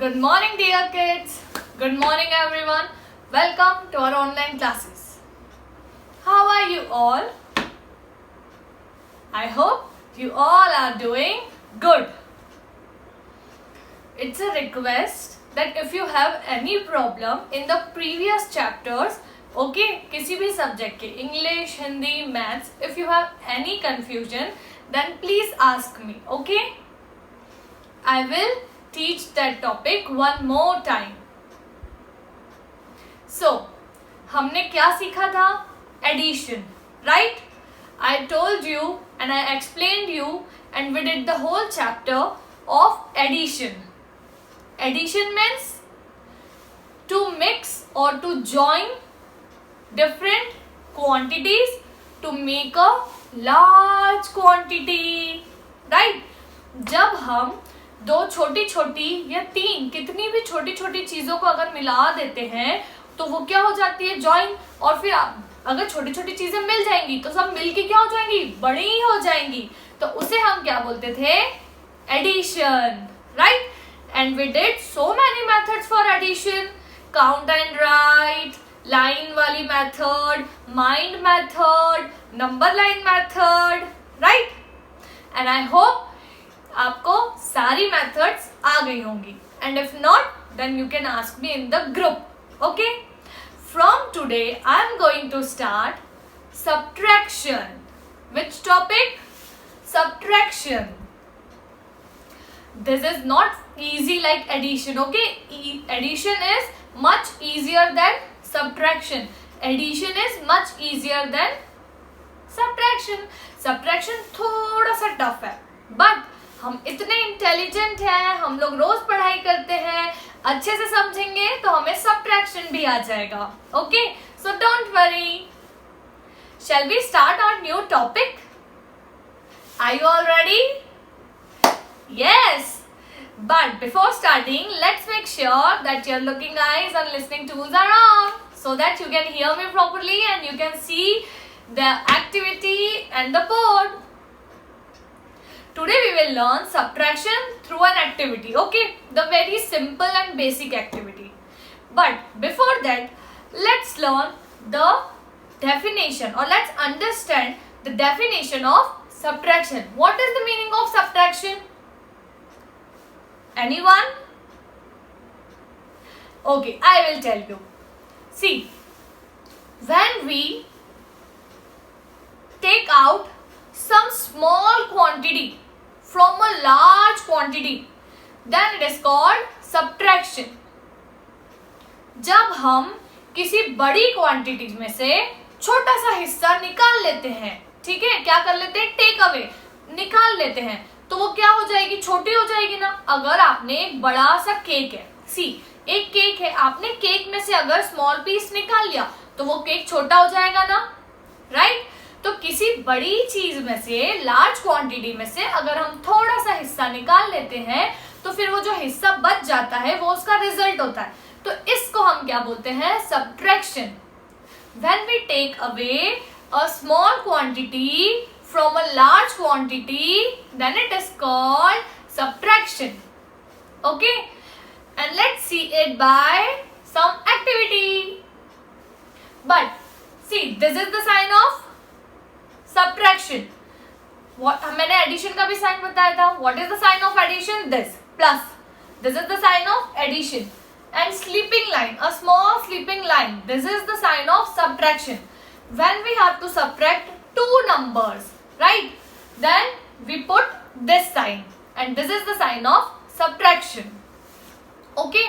Good morning, dear kids. Good morning, everyone. Welcome to our online classes. How are you all? I hope you all are doing good. It's a request that if you have any problem in the previous chapters, okay, किसी भी subject के English, Hindi, Maths, if you have any confusion, then please ask me, okay? I will teach that topic one more time. So, हमने क्या सीखा था? Addition, right? I told you and I explained you and we did the whole chapter of addition. Addition means to mix or to join different quantities to make a large quantity, right? जब हम दो छोटी छोटी या तीन कितनी भी छोटी छोटी चीजों को अगर मिला देते हैं तो वो क्या हो जाती है? जॉइन. और फिर अगर छोटी छोटी चीजें मिल जाएंगी तो सब मिलके क्या हो जाएंगी? बड़ी ही हो जाएंगी. तो उसे हम क्या बोलते थे? Addition, right? And we did so many methods for addition. Count and write, line वाली method, mind method, number line method, right? And I hope आपको सारी मेथड्स आ गई होंगी. And if not then you can ask me in the group. Okay, from today I am going to start subtraction. Which topic? Subtraction. This is not easy like addition, okay? Addition is much easier than subtraction. Addition is much easier than subtraction. Subtraction थोड़ा सा tough है, but हम इतने intelligent हैं, हम लोग रोज पढ़ाई करते हैं, अच्छे से समझेंगे तो हमें सब्ट्रैक्शन भी आ जाएगा. Okay, so don't worry. Shall we start our new topic? Are you all ready? Yes. But before starting, let's make sure that your looking eyes and listening tools are on so that you can hear me properly and you can see the activity and the board. Today we will learn subtraction through an activity, okay? The very simple and basic activity. But before that, let's learn the definition or let's understand the definition of subtraction. What is the meaning of subtraction? Anyone? Okay, I will tell you. See, when we take out some small quantity from a large quantity, then it is called subtraction. जब हम किसी बड़ी quantity में से छोटा सा हिस्सा निकाल लेते हैं, ठीक है, क्या कर लेते हैं? टेक अवे, निकाल लेते हैं, तो वो क्या हो जाएगी? छोटी हो जाएगी ना. अगर आपने एक बड़ा सा केक है, सी एक केक है, आपने केक में से अगर स्मॉल पीस निकाल लिया तो वो केक छोटा हो जाएगा ना, राइट? तो किसी बड़ी चीज में से, लार्ज क्वांटिटी में से अगर हम थोड़ा सा हिस्सा निकाल लेते हैं तो फिर वो जो हिस्सा बच जाता है वो उसका रिजल्ट होता है. तो इसको हम क्या बोलते हैं? Subtraction. When we take away a small quantity from a large quantity, then it is called subtraction. Okay, and let's see it by some activity. But see, this is the sign of subtraction. What मैंने addition का भी sign बताया था. What is the sign of addition? This plus. This is the sign of addition. And sleeping line, a small sleeping line. This is the sign of subtraction. When we have to subtract two numbers, right, then we put this sign and this is the sign of subtraction. Okay,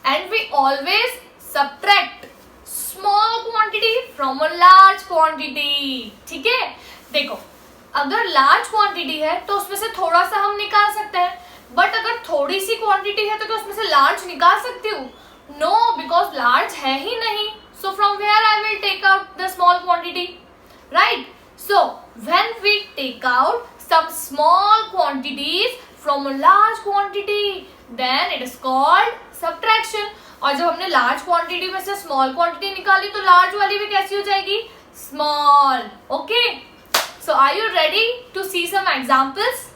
and we always subtract small quantity from a large quantity. ठीक है, देखो अगर large quantity है तो उसमें से थोड़ा सा हम निकाल सकते हैं, but अगर थोड़ी सी quantity है तो क्या उसमें से large निकाल सकती हूँ? No, because large है ही नहीं. So from where I will take out the small quantity, right? So when we take out some small quantities from a large quantity, then it is called subtraction. और जब हमने large quantity में से small quantity निकाली तो large वाली भी कैसी हो जाएगी? Small. Okay. So are you ready to see some examples?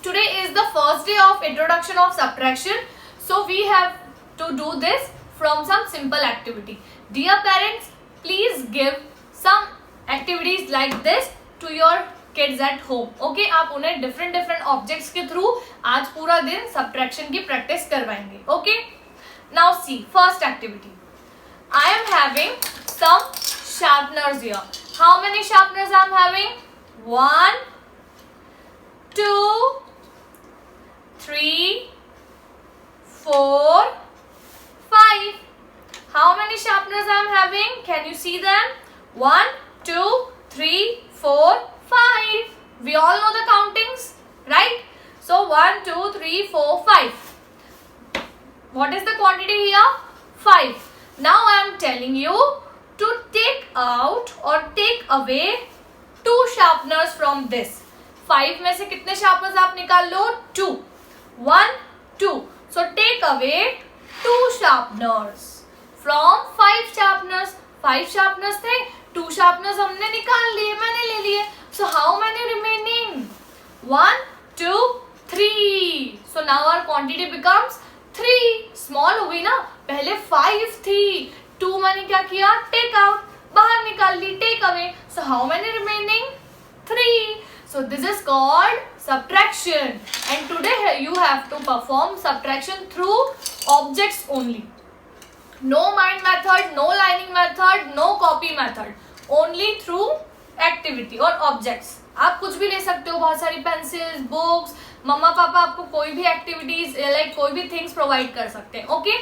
Today is the first day of introduction of subtraction, so we have to do this from some simple activity. Dear parents, please give some activities like this to your kids at home. Okay, आप उन्हें different objects के through आज पूरा दिन subtraction की practice करवाएंगे. Okay, now see first activity. I am having some sharpeners here. How many sharpeners I am having? 1, 2, 3, 4, 5. How many sharpeners I am having? Can you see them? 1, 2, 3, 4, 5. We all know the countings, right? So 1, 2, 3, 4, 5. What is the quantity here? 5. Now I am telling you to take out or take away 2 sharpeners from this. 5 में से कितने sharpeners आप निकाल लो? 2. 1, 2. So take away 2 sharpeners from 5 sharpeners. 5 sharpeners थे, 2 sharpeners हमने निकाल लिए, मैंने ले लिए. So how many remaining? 1, 2, 3. So now our quantity becomes 3. Small हो गई ना, पहले 5 थी, 2 मैंने क्या किया? Take out, बाहर निकाल ली, take away. So how many remaining? 3. So this is called subtraction, and today you have to perform subtraction through objects only. No mind method, no lining method, no copy method. Only through activity और objects. आप कुछ भी ले सकते हो, बहुत सारी pencils, books, मम्मा पापा आपको कोई भी एक्टिविटीज लाइक कोई भी थिंग्स प्रोवाइड कर सकते हैं. Okay,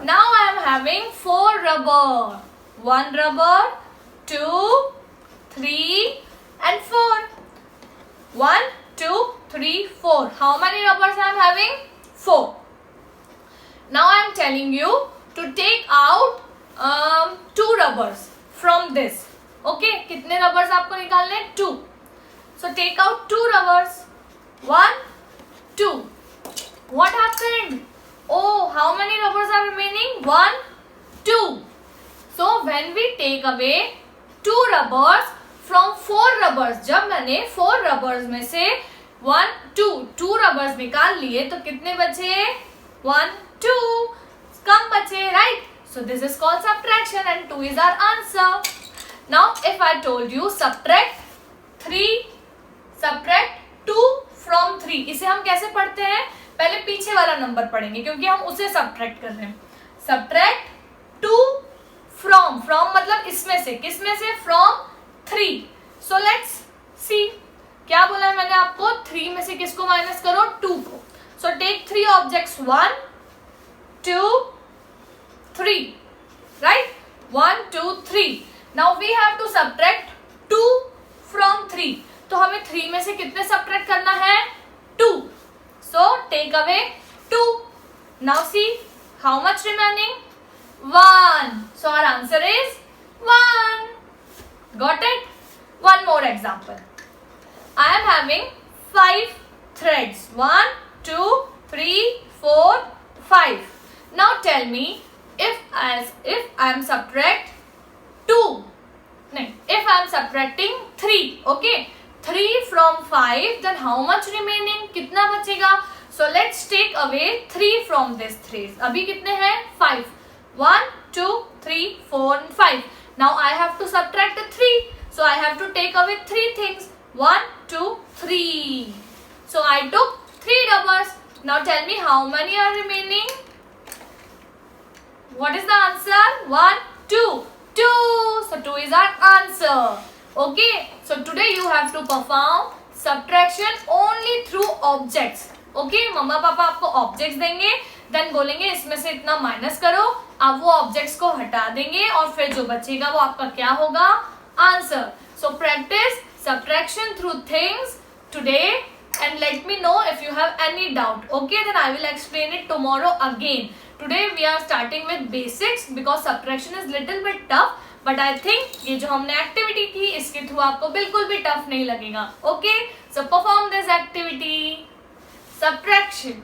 now I am having 4 rubber. 1 rubber, 2, 3 and 4. 1, 2, 3, 4. How many rubbers I am having? 4. Now I am telling you to take out 2 rubbers from this. Okay, कितने rubbers आपको निकालने? 2. So take out 2 rubbers. 1, 2. What happened? Oh, how many rubbers are remaining? 1, 2. So when we take away 2 rubbers from 4 rubbers, जब मैंने 4 rubbers में से 1, 2 rubbers निकाल लिए तो कितने बचे? 1, 2 कम बचे, right? So this is called subtraction and 2 is our answer. Now if I told you subtract 2 from 3, इसे हम कैसे पढ़ते हैं? पहले पीछे वाला नंबर पढ़ेंगे क्योंकि हम उसे subtract कर रहे हैं. Subtract 2 from मतलब इसमें से, किसमें से? From 3. So let's see. क्या बोला है मैंने आपको? 3 में से किसको माइनस करो? 2 को. So take 3 objects. 1, 2, 3. Right? 1, 2, 3. Now we have to subtract 2 from 3. तो हमें 3 में से कितने subtract करना है? 2. So take away 2. Now see how much remaining? 1. So our answer is 1. Got it? One more example. I am having 5 threads. 1, 2, 3, 4, 5. Now tell me if I am subtract 2. No, if I am subtracting 3. Okay. 3 from 5, then how much remaining? कितना बचेगा? So let's take away 3 from this 3. अभी कितने हैं? 5. 1, 2, 3, 4 and 5. Now I have to subtract the 3. So I have to take away 3 things. 1, 2, 3. So I took 3 rubbers. Now tell me how many are remaining? What is the answer? 1, 2. 2. So 2 is our answer. Okay. So today you have to perform subtraction only through objects. Okay. मम्मा पापा आपको objects देंगे, then बोलेंगे इसमें से इतना minus करो, आप वो objects को हटा देंगे और फिर जो बचेगा वो आपका क्या होगा? Answer. So practice subtraction through things today and let me know if you have any doubt. Okay, then I will explain it tomorrow again. Today we are starting with basics because subtraction is little bit tough, but I think ये जो हमने activity की इसके through आपको बिल्कुल भी tough नहीं लगेगा. Okay, so perform this activity. Subtraction.